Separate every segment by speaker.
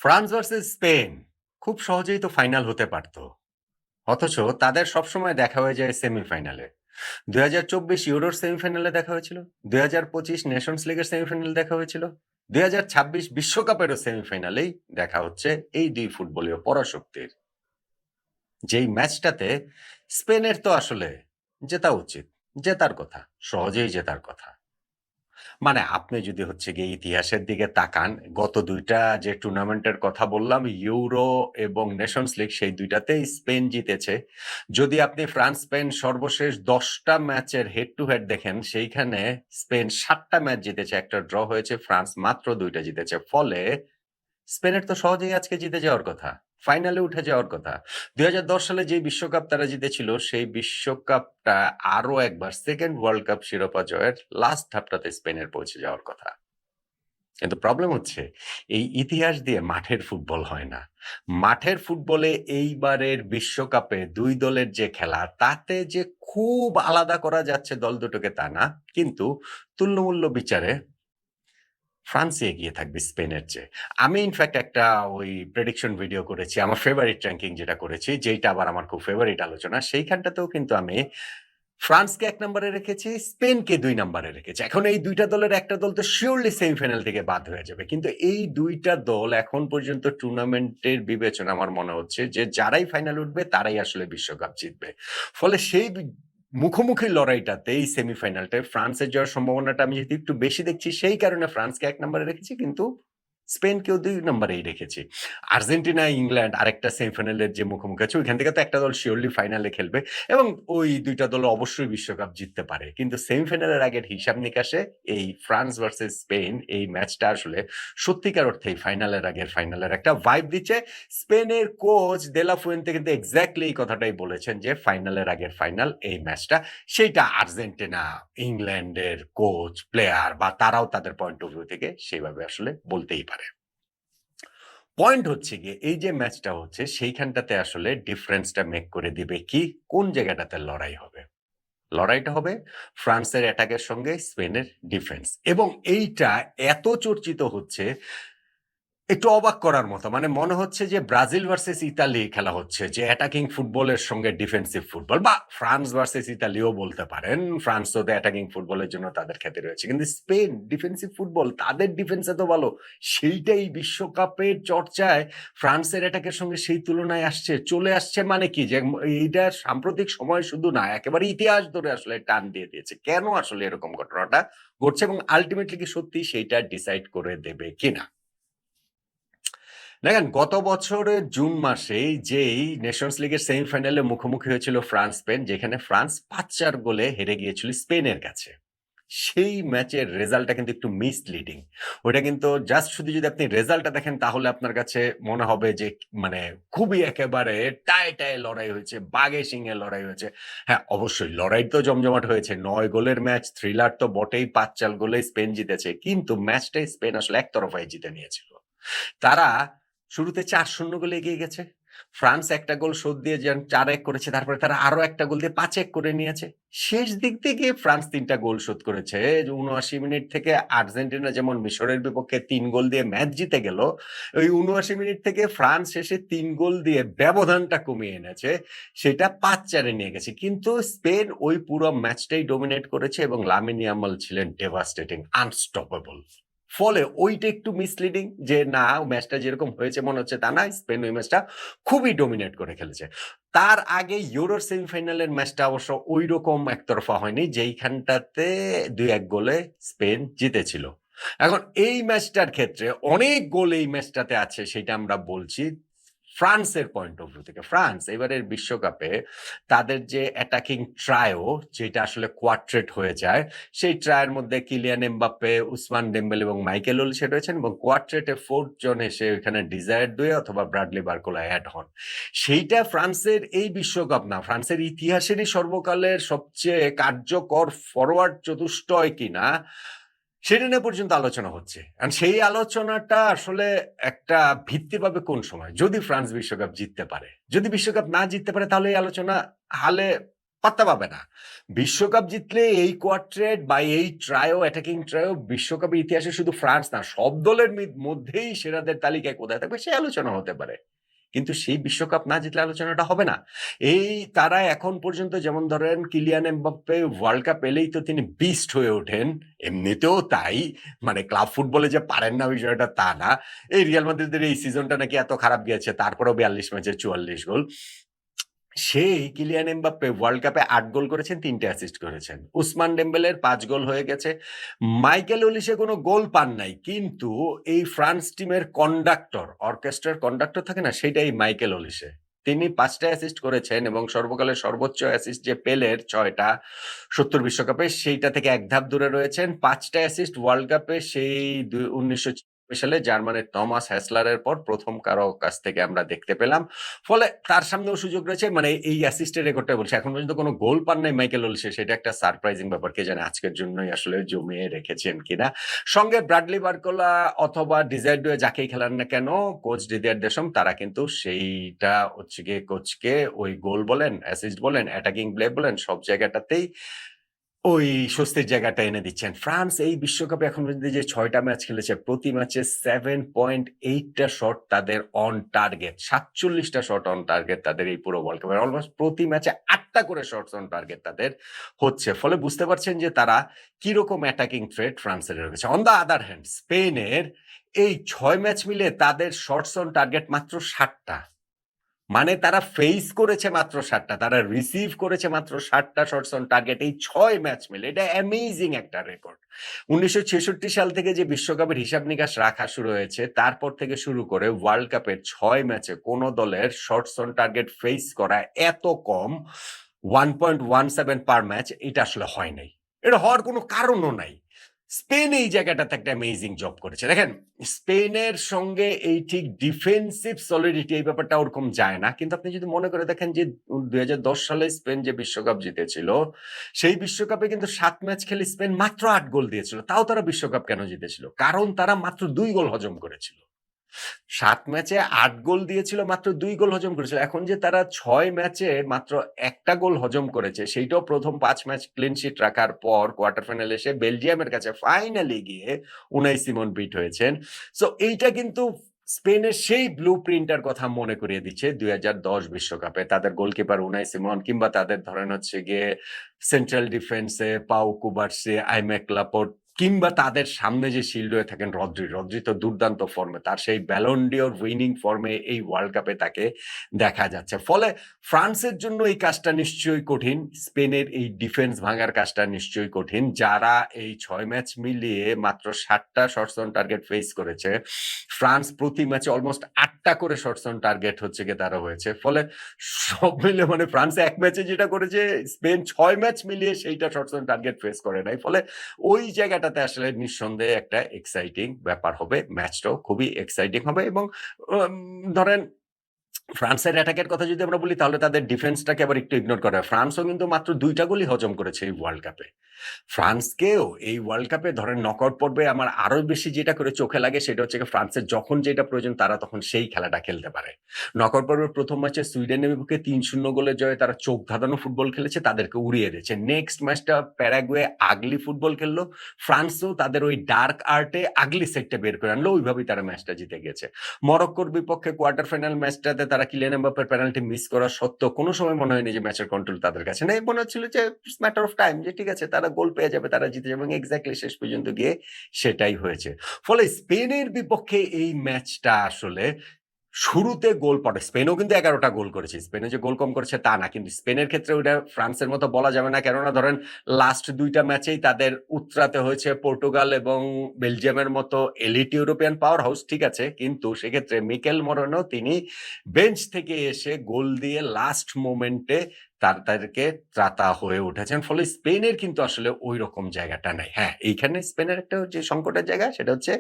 Speaker 1: France versus Spain খুব সহজেই তো ফাইনাল হতে পারত। অথচ তাদের সবসময় দেখা হয়ে যায় সেমিফাইনালে। 2024 ইউরোর সেমিফাইনালে দেখা হয়েছিল, 2025 নেশনস লিগের সেমিফাইনালে দেখা হয়েছিল, 2026 বিশ্বকাপেরও সেমিফাইনালেই দেখা হচ্ছে এই দুই ফুটবলীয় পরাশক্তির। যেই ম্যাচটাতে স্পেনের তো আসলে জেতা উচিত, জেতার কথা, সহজেই জেতার কথা। মানে আপনি যদি হচ্ছে গিয়ে ইতিহাসের দিকে তাকান, গত ২ টা যে টুর্নামেন্টের কথা বললাম, ইউরো এবং নেশনস লিগ, সেই ২ টাতেই স্পেন জিতেছে। যদি আপনি ফ্রান্স-স্পেন সর্বশেষ ১০ টা ম্যাচের হেড টু হেড দেখেন, সেইখানে স্পেন ৭ টা ম্যাচ জিতেছে, ১ টা ড্র হয়েছে, ফ্রান্স মাত্র ২ টা জিতেছে। ফলে স্পেনের তো সহজেই আজকে জিতে যাওয়ার কথা। ফাইনালে উঠে যাওয়ার কথা। ২০১০ সালে যে বিশ্বকাপ তারা জিতেছিল, সেই বিশ্বকাপটা আরো একবার সেকেন্ড ওয়ার্ল্ড কাপ শিরোপা জয়ের লাস্ট ধাপটাতে স্পেনের পৌঁছে যাওয়ার কথা। কিন্তু প্রবলেম হচ্ছে এই ইতিহাস দিয়ে মাঠের ফুটবল হয় না। মাঠের ফুটবলে এইবারের বিশ্বকাপে ২ দলের যে খেলা, তাতে যে খুব আলাদা করা যাচ্ছে দল দুটোকে তা না। কিন্তু তুল্যমূল্য বিচারে ফ্রান্সই এগিয়ে থাকবে স্পেনের চেয়ে। আমি ইনফেক্ট একটা ওই প্রেডিকশন ভিডিও করেছি। আমার ফেভারিট র‍্যাঙ্কিং যেটা করেছি, যেইটা আবার আমার খুব ফেভারিট আলোচনা। সেইখানটাতেও কিন্তু আমি ফ্রান্সকে ১ নম্বরে রেখেছি, স্পেনকে ২ নম্বরে রেখেছি। এখন এই ২ টা দলের একটা দল তো সিউরলি সেমিফাইনাল থেকে বাদ হয়ে যাবে। কিন্তু এই ২ টা দল এখন পর্যন্ত টুর্নামেন্টের বিবেচনা আমার মনে হচ্ছে যে যারাই ফাইনালে উঠবে তারাই আসলে বিশ্বকাপ জিতবে। ফলে সেই মুখোমুখি লড়াইটাতে এই সেমিফাইনালটায় ফ্রান্সের জয়ের সম্ভাবনাটা আমি যেহেতু একটু বেশি দেখছি, সেই কারণে ফ্রান্সকে ১ নম্বরে রেখেছি, কিন্তু স্পেনকেও ২ নম্বরেই রেখেছি। আর্জেন্টিনা, ইংল্যান্ড আরেকটা সেমিফাইনালের যে মুখোমুখি আছে, ওইখান থেকে তো একটা দল সিউরলি ফাইনালে খেলবে এবং ওই ২ টা দল অবশ্যই বিশ্বকাপ জিততে পারে। কিন্তু সেমিফাইনালের আগের হিসাব নিকাশে এই ফ্রান্স ভার্সেস স্পেন এই ম্যাচটা আসলে সত্যিকার অর্থেই ফাইনালের আগের ফাইনালের একটা ভাইব দিচ্ছে। স্পেনের কোচ দে লা ফুয়েন্তে কিন্তু এক্সাক্টলি এই কথাটাই বলেছেন যে ফাইনালের আগের ফাইনাল এই ম্যাচটা। সেইটা আর্জেন্টিনা, ইংল্যান্ডের কোচ, প্লেয়ার বা তারাও তাদের পয়েন্ট অফ ভিউ থেকে সেইভাবে আসলে বলতেই পারে। পয়েন্ট হচ্ছে গিয়ে এই যে ম্যাচটা হচ্ছে সেইখানটাতে আসলে ডিফারেন্সটা মেক করে দিবে কি, কোন জায়গাটাতে লড়াই হবে। লড়াইটা হবে ফ্রান্সের অ্যাটাকের সঙ্গে স্পেনের ডিফেন্স, এবং এইটা এত চর্চিত হচ্ছে, একটু অবাক করার মতো। মানে মনে হচ্ছে যে ব্রাজিল ভার্সেস ইতালি খেলা হচ্ছে, যে অ্যাটাকিং ফুটবলের সঙ্গে ডিফেন্সিভ ফুটবল, বা ফ্রান্স ভার্সেস ইতালিও বলতে পারেন। ফ্রান্সও তো অ্যাটাকিং ফুটবলের জন্য তাদের খ্যাতি রয়েছে। কিন্তু স্পেন ডিফেন্সিভ ফুটবল, তাদের ডিফেন্স এত ভালো, সেইটাই বিশ্বকাপের চর্চায় ফ্রান্সের অ্যাটাকের সঙ্গে সেই তুলনায় আসছে, চলে আসছে। মানে কি যে এইটা সাম্প্রতিক সময় শুধু না, একেবারে ইতিহাস ধরে আসলে টান দিয়ে দিয়েছে। কেন আসলে এরকম ঘটনাটা ঘটছে এবং আল্টিমেটলি কি সত্যি সেইটা ডিসাইড করে দেবে কিনা? দেখেন, গত বছরের জুন মাসেই যেই নেশনস লিগের সেমিফাইনালে মুখোমুখি হয়েছিল ফ্রান্স-স্পেন, যেখানে ফ্রান্স ৫-৪ গোলে হেরে গিয়েছিল স্পেনের কাছে। সেই ম্যাচের রেজাল্টটা কিন্তু একটু মিসলিডিং। ওইটা কিন্তু জাস্ট শুধু যদি আপনি রেজাল্টটা দেখেন, তাহলে আপনার কাছে মনে হবে যে মানে খুবই একেবারে টায়ে, টায়ে লড়াই হয়েছে, বাঘে সিংহে লড়াই হয়েছে। হ্যাঁ, অবশ্যই লড়াই তো জমজমাট হয়েছে। ৯ গোলের ম্যাচ, থ্রিলার তো বটেই, ৫-৪ গোলে স্পেন জিতেছে। কিন্তু ম্যাচটাই স্পেন আসলে একতরফাই জিতে নিয়েছিল। তারা শুরুতে ৪-০ গোলে এগিয়ে গেছে। ফ্রান্স একটা গোল শোধ দিয়ে যেন ৪-১ করেছে। তারপরে তারা আরো একটা গোল দিয়ে ৫-১ করে নিয়েছে। শেষ দিক দিয়ে গিয়ে ফ্রান্স ৩ টা গোল শোধ করেছে। যে ৭৯ মিনিট থেকে আর্জেন্টিনা যেমন মিশরের বিপক্ষে ৩ গোল দিয়ে ম্যাচ জিতে গেল, ওই ৭৯ মিনিট থেকে ফ্রান্স শেষে ৩ গোল দিয়ে ব্যবধানটা কমিয়ে এনেছে। সেটা ৫-৪ এ নিয়ে গেছে। কিন্তু স্পেন ওই পুরো ম্যাচটাই ডমিনেট করেছে এবং লামিন ইয়ামাল ছিলেন ডেভাস্টেটিং, আনস্টপেবল। ফলে ওইটা একটু মিসলিডিং, যে না, ম্যাচটা যেরকম হয়েছে মনে হচ্ছে তা না। স্পেন ওই ম্যাচটা খুবই ডমিনেট করে খেলেছে। তার আগে ইউরোর সেমিফাইনালের ম্যাচটা অবশ্য ঐরকম একতরফা হয়নি, যেইখানটাতে ২-১ গোলে স্পেন জিতেছিল। এখন এই ম্যাচটার ক্ষেত্রে অনেক গোল এই ম্যাচটাতে আছে, সেটা আমরা বলছি ফ্রান্সের পয়েন্ট অফ ভিউ থেকে। ফ্রান্স এবারের বিশ্বকাপে তাদের যে অ্যাটাকিং ট্রায়ো, যেটা আসলে কোয়ার্টেট হয়ে যায়, সেই ট্রায়ের মধ্যে কিলিয়ান এমবাপ্পে, উসমান ডেম্বেলে এবং মাইকেল ওলিসে রয়েছেন, এবং কোয়ার্টেটে 4th জন এসে ওখানে ডিজায়ার দুয়ে অথবা ব্রাডলি বারকোলা এড হন। সেইটা ফ্রান্সের এই বিশ্বকাপ না, ফ্রান্সের ইতিহাসেরই সর্বকালের সবচেয়ে কার্যকর ফরওয়ার্ড চতুষ্টয় কিনা, সেটা নিয়ে পর্যন্ত আলোচনা হচ্ছে। আর সেই আলোচনাটা আসলে একটা ভিত্তি পাবে কোন সময়? যদি ফ্রান্স বিশ্বকাপ জিততে পারে। যদি বিশ্বকাপ না জিততে পারে, তাহলে এই আলোচনা হালে পাত্তা পাবে না। বিশ্বকাপ জিতলে এই কোয়ার্টেট বা এই ট্রায়ো, অ্যাটাকিং ট্রায়ো বিশ্বকাপের ইতিহাসে শুধু ফ্রান্স না, সব দলের মধ্যেই সেরাদের তালিকায় কোথায় থাকবে সে আলোচনা হতে পারে। কিন্তু সেই বিশ্বকাপ না জিতলে আলোচনাটা হবে না। এই তারা এখন পর্যন্ত যেমন ধরেন কিলিয়ান এমবাপ্পে ওয়ার্ল্ড কাপ এলেই তো তিনি বিস্ট হয়ে ওঠেন। এমনিতেও তাই। মানে ক্লাব ফুটবলে যে পারেন না বিষয়টা তা না। এই রিয়াল মাদ্রিদের এই সিজনটা নাকি এত খারাপ গিয়েছে তারপরেও ৪২ ম্যাচে ৪৪ গোল। সেই কিলিয়ান এমবাপ্পে ওয়ার্ল্ড কাপে ৮ গোল করেছেন, ৩ টে অ্যাসিস্ট করেছেন। উসমান ডেম্বেলের ৫ গোল হয়ে গেছে। মাইকেল ওলিসে কোনো গোল পান নাই। কিন্তু এই ফ্রান্স টিমের কন্ডাক্টর, অর্কেস্ট্রার কন্ডাক্টর থাকে না? সেটাই মাইকেল ওলিসে। তিনি ৫ টা অ্যাসিস্ট করেছেন এবং সর্বকালের সর্বোচ্চ অ্যাসিস্ট যে পেলের ৬ টা ৭০ বিশ্বকাপে সেইটা থেকে এক ধাপ দূরে রয়েছেন। ৫ টা অ্যাসিস্ট ওয়ার্ল্ড কাপে সেই ১৯৯৬ সালে জার্মানির টমাস হ্যাসলারের পর ১ম কারো কাছ থেকে আমরা দেখতে পেলাম। ফলে তার সামনেও সুযোগ রয়েছে। মানে এই অ্যাসিস্টের রেকর্ডটা বলছি। এখন পর্যন্ত কোনো গোল পান নাই মাইকেল ওলিসে। সেটা একটা সারপ্রাইজিং ব্যাপার। কে জানে আজকের জন্যই আসলে জমিয়ে রেখেছেন কিনা। সঙ্গে ব্রাডলি বার্কোলা অথবা ডিজায়ার ডুয়ে যাকেই খেলান না কেন, কোচ দিদিয়ার দেশম তারা কিন্তু সেইটা হচ্ছে গিয়ে কোচকে ওই গোল বলেন, অ্যাসিস্ট বলেন, অ্যাটাকিং প্লে বলেন সব জায়গাটাতেই ওই স্বস্তির জায়গাটা এনে দিচ্ছেন। ফ্রান্স এই বিশ্বকাপে এখন পর্যন্ত যে ৬ টা ম্যাচ খেলেছে প্রতি ম্যাচে 7.8 টা শট তাদের অন টার্গেট। ৪৭ টা শট অন টার্গেট তাদের এই পুরো ওয়ার্ল্ড কাপে। অলমোস্ট প্রতি ম্যাচে ৮ টা করে শটস অন টার্গেট তাদের হচ্ছে। ফলে বুঝতে পারছেন যে তারা কিরকম অ্যাটাকিং থ্রেট ফ্রান্সের রয়েছে। অন দ্য আদার হ্যান্ড স্পেনের এই ৬ ম্যাচ মিলে তাদের শটস অন টার্গেট মাত্র ৭ টা। মানে তারা ফেস করেছে মাত্র ৭ টা, তারা রিসিভ করেছে মাত্র ৭ টা শটস অন টার্গেট এই ৬ ম্যাচ মিলে। এটা অ্যামেজিং একটা রেকর্ড। ১৯৬৬ সাল থেকে যে বিশ্বকাপের হিসাব-নিকাশ রাখা শুরু হয়েছে, তারপর থেকে শুরু করে ওয়ার্ল্ড কাপের ৬ ম্যাচে কোন দলের শটস অন টার্গেট ফেস করা এত কম 1.17 পার ম্যাচ এটা আসলে হয় নাই। এটা হওয়ার কোনো কারণও নাই। স্পেন এই জায়গাটাতে একটা অ্যামেজিং জব করেছে। দেখেন স্পেনের সঙ্গে এই ঠিক ডিফেন্সিভ সলিডিটি এই ব্যাপারটা ওরকম যায় না। কিন্তু আপনি যদি মনে করে দেখেন যে ২০১০ সালে স্পেন যে বিশ্বকাপ জিতেছিল, সেই বিশ্বকাপে কিন্তু ৭ ম্যাচ খেলে স্পেন মাত্র ৮ গোল দিয়েছিল। তাও তারা বিশ্বকাপ কেন জিতেছিল? কারণ তারা মাত্র ২ গোল হজম করেছিল। ৭ ম্যাচে ৮ গোল দিয়েছিল, মাত্র ২ গোল হজম করেছিল। এখন যে তারা ৬ ম্যাচে মাত্র ১ টা গোল হজম করেছে, সেইটাও প্রথম ৫ ম্যাচ ক্লিন শিট রাখার পর কোয়ার্টার ফাইনালে এসে বেলজিয়ামের কাছে ফাইনালি গিয়ে উনাই সিমন বিট হয়েছেন। সো এইটা কিন্তু স্পেনের সেই ব্লু প্রিন্টার কথা মনে করিয়ে দিচ্ছে ২০১০ বিশ্বকাপে। তাদের গোলকিপার উনাই সিমন কিংবা তাদের ধরেন হচ্ছে গিয়ে সেন্ট্রাল ডিফেন্সে পাউ কুবার্সি, আইমেক লাপোর্ট কিংবা তাদের সামনে যে শিল্ড হয়ে থাকেন রদ্রি। রদ্রি তো দুর্দান্ত ফর্মে। তার সেই ব্যালন ডিওর উইনিং ফর্মে এই ওয়ার্ল্ড কাপে তাকে দেখা যাচ্ছে। ফলে ফ্রান্সের জন্য এই কাজটা নিশ্চয়ই কঠিন। স্পেনের এই ডিফেন্স ভাঙার কাজটা নিশ্চয়ই কঠিন। যারা এই ৬ ম্যাচ মিলিয়ে মাত্র ৭ টা শটস অন টার্গেট ফেস করেছে। ফ্রান্স প্রতি ম্যাচে অলমোস্ট ৮ টা করে শটস অন টার্গেট হচ্ছে গিয়ে তারা হয়েছে। ফলে সব মিলে মানে ফ্রান্স ১ ম্যাচে যেটা করেছে স্পেন ৬ ম্যাচ মিলিয়ে সেইটা শটস অন টার্গেট ফেস করে নাই। ফলে ওই জায়গাটাতে আসলে নিঃসন্দেহে একটা এক্সাইটিং ব্যাপার হবে। ম্যাচটাও খুবই এক্সাইটিং হবে এবং উম ধরেন ফ্রান্সের অ্যাটাকের কথা যদি আমরা বলি তাহলে তাদের ডিফেন্সটাকে আবার একটু ইগনোর করা হয়। ফ্রান্সও কিন্তু মাত্র ২ টা গোলই হজম করেছে এই ওয়ার্ল্ড কাপে। ফ্রান্সকেও এই ওয়ার্ল্ড কাপে ধরেন নকআউট পর্বে আমার আরো বেশি যেটা করে চোখে লাগে সেটা হচ্ছে গিয়ে ফ্রান্সের যখন যেটা প্রয়োজন তারা তখন সেই খেলাটা খেলতে পারে। নকআউট পর্বের ১ম ম্যাচে সুইডেনের বিপক্ষে ৩-০ গোলের জয়ে তারা চোখ ধাঁধানো ফুটবল খেলেছে, তাদেরকে উড়িয়ে দিয়েছে। নেক্সট ম্যাচটা প্যারাগুয়ে আগলি ফুটবল খেললো। ফ্রান্সও তাদের ওই ডার্ক আর্টে আগলি সেটটা বের করে আনলো। ওইভাবেই তারা ম্যাচটা জিতে গেছে। মরক্কোর বিপক্ষে কোয়ার্টার ফাইনাল ম্যাচটাতে তারা কিলিয়ান এমবাপ্পের পেনাল্টি মিস করা সত্ত্বেও কোনো সময় মনে হয়নি যে ম্যাচের কন্ট্রোল তাদের কাছে নেই। মনে হচ্ছিল যে ইটস ম্যাটার অফ টাইম যে ঠিক আছে তারা গোল পেয়ে যাবে, তারা জিতে যাবে এবং এক্সাক্টলি শেষ পর্যন্ত গিয়ে সেটাই হয়েছে। ফলে স্পেনের বিপক্ষে এই ম্যাচটা আসলে শুরুতে গোল পড়ে। স্পেনও কিন্তু ১১ টা গোল করেছে। স্পেনও যে গোল কম করেছে তা না। কিন্তু স্পেনের ক্ষেত্রে ওইটা ফ্রান্সের মতো বলা যাবে না। কেননা ধরেন লাস্ট ২ টা ম্যাচেই তাদের উতরাতে হয়েছে পর্তুগাল এবং বেলজিয়ামের মতো এলিট ইউরোপিয়ান পাওয়ার হাউস ঠিক আছে। কিন্তু সেক্ষেত্রে মিকেল মরিনো তিনি বেঞ্চ থেকে এসে গোল দিয়ে লাস্ট মোমেন্টে তাদেরকে ত্রাতা হয়ে উঠেছেন। ফলে স্পেনের কিন্তু আসলে ঐরকম জায়গাটা নাই। হ্যাঁ, এইখানে স্পেনের একটা যে সংকটের জায়গা সেটা হচ্ছে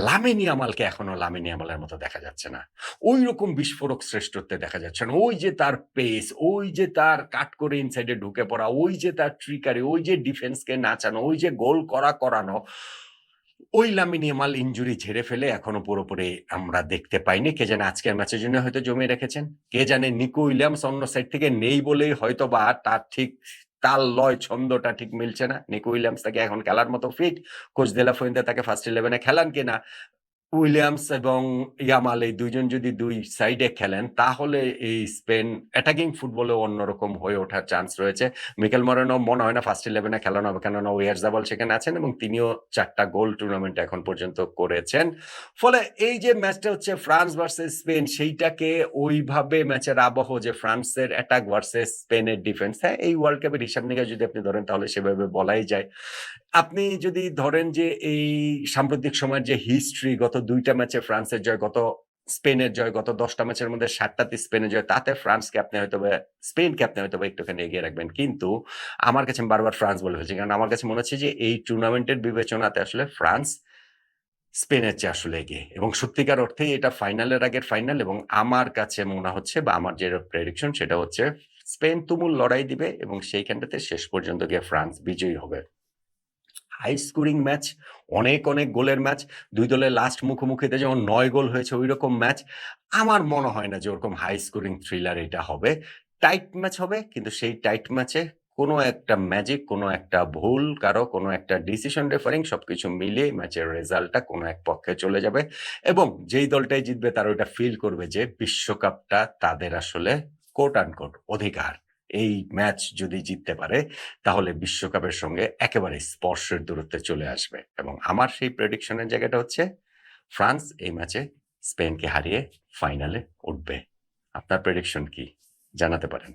Speaker 1: লামিন ইয়ামালকে এখনো লামিন ইয়ামালের মতো দেখা যাচ্ছে না। ঐরকম বিস্ফোরক শ্রেষ্ঠত্বে দেখা যাচ্ছে না। ওই যে তার পেস, ওই যে তার কাট করে ইনসাইডে ঢুকে পড়া, ওই যে তার ট্রিকারি, ওই যে ডিফেন্সকে নাচানো, ওই যে গোল করানো ওই লামিন ইয়ামাল ইনজুরি ঝেড়ে ফেলে এখনো পুরোপুরি আমরা দেখতে পাইনি। কে জানে আজকের ম্যাচের জন্য হয়তো জমিয়ে রেখেছেন। কে জানে নিকো উইলিয়ামস অন্য সাইড থেকে নেই বলেই হয়তোবা তার ঠিক তাল, লয়, ছন্দটা ঠিক মিলছে না। নিকো উইলিয়ামস তাকে এখন খেলার মতো ফিট। কোচ দে লা ফুয়েন্তে তাকে ফার্স্ট 11 এ খেলান কিনা? উইলিয়ামস এবং ইয়ামাল এই ২ জন যদি ২ সাইডে খেলেন তাহলে এই স্পেন অ্যাটাকিং ফুটবলেও অন্যরকম হয়ে ওঠার চান্স রয়েছে। মিকেল মরেনো মনে হয় না ফার্স্ট 11 এ খেলানো হবে। কেননা ওয়ারজাবাল সেখানে আছেন এবং তিনিও ৪ টা গোল টুর্নামেন্টে এখন পর্যন্ত করেছেন। ফলে এই যে ম্যাচটা হচ্ছে ফ্রান্স ভার্সেস স্পেন সেইটাকে ওইভাবে ম্যাচের আবহ যে ফ্রান্সের অ্যাটাক ভার্সেস স্পেনের ডিফেন্স, হ্যাঁ, এই ওয়ার্ল্ড কাপের হিসাব নিকাশ যদি আপনি ধরেন তাহলে সেভাবে বলাই যায়। আপনি যদি ধরেন যে এই সাম্প্রতিক সময়ের যে হিস্ট্রি গত ২ টা ম্যাচে ফ্রান্সের জয়, গত স্পেনের জয়, গত ১০ টা ম্যাচের মধ্যে ৭ টাতে স্পেনের জয়, তাতে ফ্রান্সকে আপনি হয়তোবা স্পেনকে আপনি হয়তোবা একটুখানি এগিয়ে রাখবেন। কিন্তু আমার কাছে আমি বারবার ফ্রান্স বলে ফেলছি। কারণ আমার কাছে মনে হচ্ছে যে এই টুর্নামেন্টের বিবেচনাতে আসলে ফ্রান্স স্পেনের চেয়ে আসলে এগিয়ে এবং সত্যিকার অর্থেই এটা ফাইনালের আগের ফাইনাল এবং আমার কাছে মনে হচ্ছে বা আমার যে প্রেডিকশন সেটা হচ্ছে স্পেন তুমুল লড়াই দিবে এবং সেইখানটাতে শেষ পর্যন্ত গিয়ে ফ্রান্স বিজয়ী হবে। হাই স্কোরিং ম্যাচ, অনেক গোলের ম্যাচ। ২ দলের লাস্ট মুখোমুখিতে যেমন ৯ গোল হয়েছে ঐরকম ম্যাচ। আমার মনে হয় না যে ওরকম হাই স্কোরিং থ্রিলার এটা হবে। টাইট ম্যাচ হবে কিন্তু সেই টাইট ম্যাচে কোনো একটা ম্যাজিক, কোনো একটা ভুল কারো, কোনো একটা ডিসিশন রেফারিং সবকিছু মিলিয়ে ম্যাচের রেজাল্টটা কোনো এক পক্ষে চলে যাবে এবং যেই দলটাই জিতবে তারা ওইটা ফিল করবে যে বিশ্বকাপটা তাদের আসলে কোট আনকোট অধিকার। এই ম্যাচ যদি জিততে পারে তাহলে বিশ্বকাপের সঙ্গে একেবারে স্পর্শের দূরত্বে চলে আসবে এবং আমার সেই প্রেডিকশনের জায়গাটা হচ্ছে ফ্রান্স এই ম্যাচে স্পেনকে হারিয়ে ফাইনালে উঠবে। আপনার প্রেডিকশন কি? জানাতে পারেন।